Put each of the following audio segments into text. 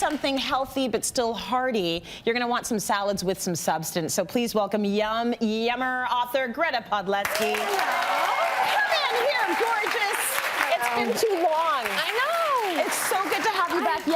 something healthy but still hearty, you're going to want some salads with some substance. So please welcome Yummer author Greta Podleski. Come in here, gorgeous. It's been too long. I know. It's so good to have you back.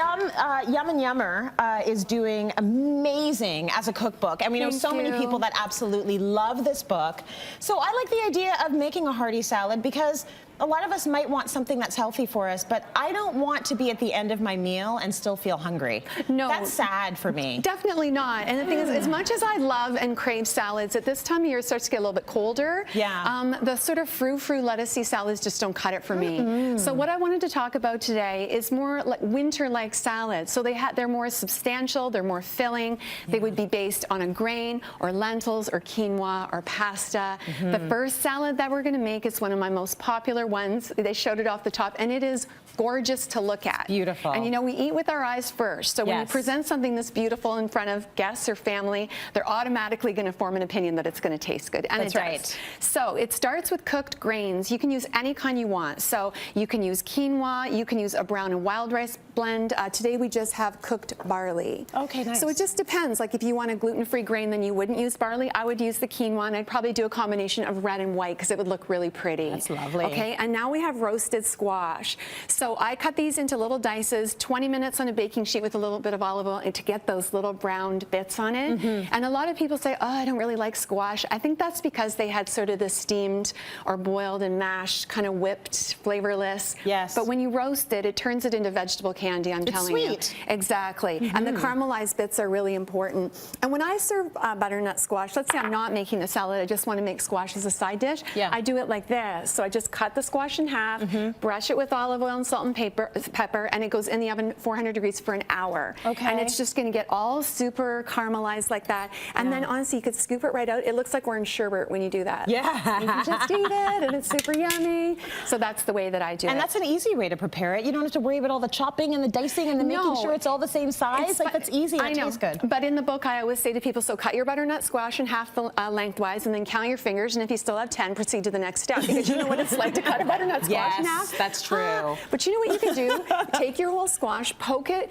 Yum and Yummer is doing amazing as a cookbook. And we know so many people that absolutely love this book. So I like the idea of making a hearty salad because a lot of us might want something that's healthy for us, but I don't want to be at the end of my meal and still feel hungry. No. That's sad for me. Definitely not. And the thing is, as much as I love and crave salads, at this time of year it starts to get a little bit colder. Yeah. The sort of frou-frou lettucey salads just don't cut it for me. So what I wanted to talk about today is more like winter-like salads. So they're more substantial, they're more filling. They would be based on a grain or lentils or quinoa or pasta. The first salad that we're gonna make is one of my most popular ones. They showed it off the top, and it is gorgeous to look at. Beautiful. And you know, we eat with our eyes first. So when you present something this beautiful in front of guests or family, they're automatically going to form an opinion that it's going to taste good. And That's right. So it starts with cooked grains. You can use any kind you want. So you can use quinoa, you can use a brown and wild rice blend. Today we just have cooked barley. Okay, nice. So it just depends. Like if you want a gluten-free grain, then you wouldn't use barley. I would use the quinoa, and I'd probably do a combination of red and white because it would look really pretty. That's lovely. Okay, and now we have roasted squash. So I cut these into little dices, 20 minutes on a baking sheet with a little bit of olive oil and to get those little browned bits on it. And a lot of people say, oh, I don't really like squash. I think that's because they had sort of the steamed or boiled and mashed, kind of whipped, flavorless. Yes. But when you roast it, it turns it into vegetable candy, I'm telling you. It's sweet. Exactly. And the caramelized bits are really important. And when I serve butternut squash, let's say I'm not making a salad, I just want to make squash as a side dish, I do it like this. So I just cut the squash in half, brush it with olive oil and salt and pepper, and it goes in the oven 400 degrees for an hour. Okay. And it's just going to get all super caramelized like that. And then honestly, you could scoop it right out. It looks like orange sherbet when you do that. Yeah. You can just eat it, and it's super yummy. So that's the way that I do it. And that's an easy way to prepare it. You don't have to worry about all the chopping and the dicing and the making sure it's all the same size. Like, that's easy and it tastes good. But in the book, I always say to people, so cut your butternut squash in half lengthwise, and then count your fingers, and if you still have 10, proceed to the next step, because you know what it's like to cut a butternut squash in half. That's true. But you know what you can do? Take your whole squash, poke it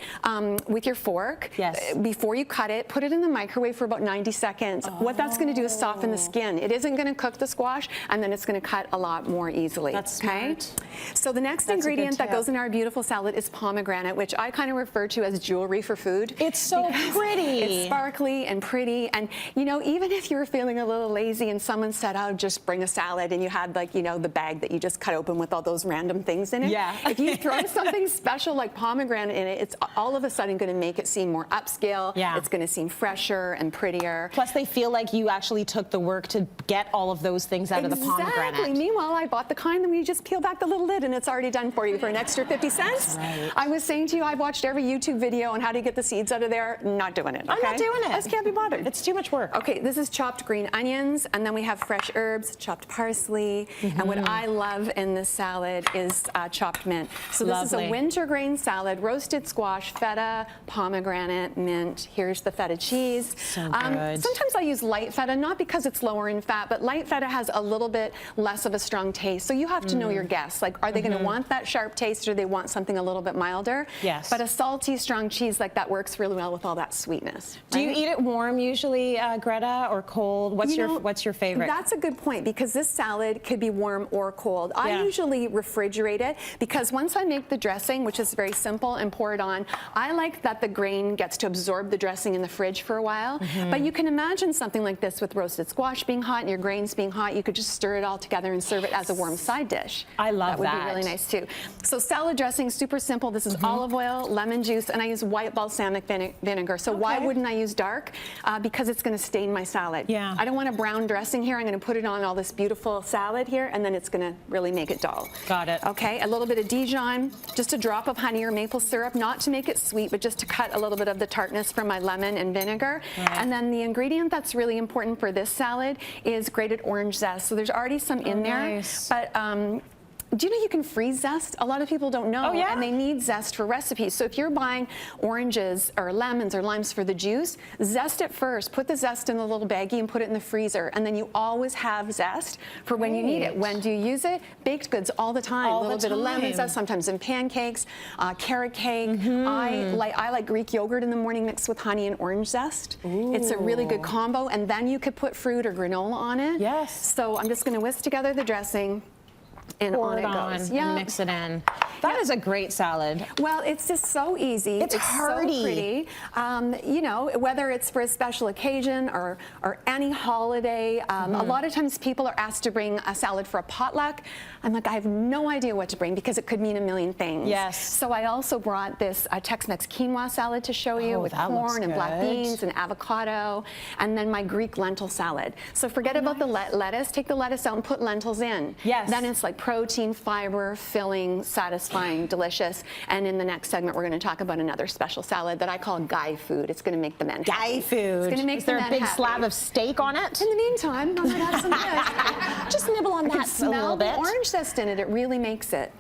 with your fork. Before you cut it, put it in the microwave for about 90 seconds. What that's going to do is soften the skin. It isn't going to cook the squash, and then it's going to cut a lot more easily. That's smart. So the next ingredient that goes in our beautiful salad is pomegranate, which I kind of refer to as jewelry for food. It's so pretty. It's sparkly and pretty, and you know, even if you were feeling a little lazy and someone said, oh, just bring a salad, and you had, like, you know, the bag that you just cut open with all those random things in it. If you throw something special like pomegranate in it, it's all of a sudden going to make it seem more upscale. It's going to seem fresher and prettier. Plus, they feel like you actually took the work to get all of those things out of the pomegranate. Exactly. Meanwhile, I bought the kind that we just peel back the little lid and it's already done for you for an extra 50 cents. Right. I was saying to you, I've watched every YouTube video on how to get the seeds out of there. Not doing it. I'm not doing it. I just can't be bothered. It's too much work. Okay, this is chopped green onions, and then we have fresh herbs, chopped parsley, and what I love in this salad is chopped mint. So this is a wintergrain salad, roasted squash, feta, pomegranate, mint. Here's the feta cheese. So good. Sometimes I use light feta, not because it's lower in fat, but light feta has a little bit less of a strong taste. So you have to know your guests. Like, are they going to want that sharp taste, or do they want something a little bit milder? Yes. But a salty, strong cheese like that works really well with all that sweetness. Do you eat it warm usually, Greta, or cold? What's your favorite? That's a good point, because this salad could be warm or cold. I usually refrigerate it, because once I make the dressing, which is very simple, and pour it on, I like that the grain gets to absorb the dressing in the fridge for a while. But you can imagine something like this with roasted squash being hot and your grains being hot. You could just stir it all together and serve it as a warm side dish. I love that. That would be really nice too. So salad dressing, super simple. This is olive oil, lemon juice, and I use white balsamic vinegar. So why wouldn't I use dark? Because it's going to stain my salad. I don't want a brown dressing here. I'm going to put it on all this beautiful salad here, and then it's going to really make it dull. Got it. Okay, a little bit of Dijon, just a drop of honey or maple syrup, not to make it sweet, but just to cut a little bit of the tartness from my lemon and vinegar. And then the ingredient that's really important for this salad is grated orange zest. So there's already some in there, but do you know you can freeze zest? A lot of people don't know, Oh, yeah? and they need zest for recipes. So if you're buying oranges or lemons or limes for the juice, zest it first. Put the zest in a little baggie and put it in the freezer, and then you always have zest for when you need it. When do you use it? Baked goods all the time. All a little the bit of lemon time. zest, sometimes in pancakes, carrot cake. I like Greek yogurt in the morning mixed with honey and orange zest. Ooh. It's a really good combo, and then you could put fruit or granola on it. Yes. So I'm just going to whisk together the dressing, and Pour on it it goes. and mix it in. That is a great salad. Well, it's just so easy. It's hearty. So pretty. You know, whether it's for a special occasion or any holiday. A lot of times people are asked to bring a salad for a potluck. I'm like, I have no idea what to bring because it could mean a million things. Yes. So I also brought this Tex-Mex quinoa salad to show you with that looks corn and black good. beans and avocado, and then my Greek lentil salad. So forget about the lettuce. Take the lettuce out and put lentils in. Yes. Then it's like protein, fiber, filling, satisfying, delicious. And in the next segment, we're going to talk about another special salad that I call guy food. It's going to make the men Guy happy. food. It's going to make Is there the a men big happy. slab of steak on it? In the meantime, I might have some fish. Just nibble on You can that a smell little the bit. orange zest in it. It really makes it.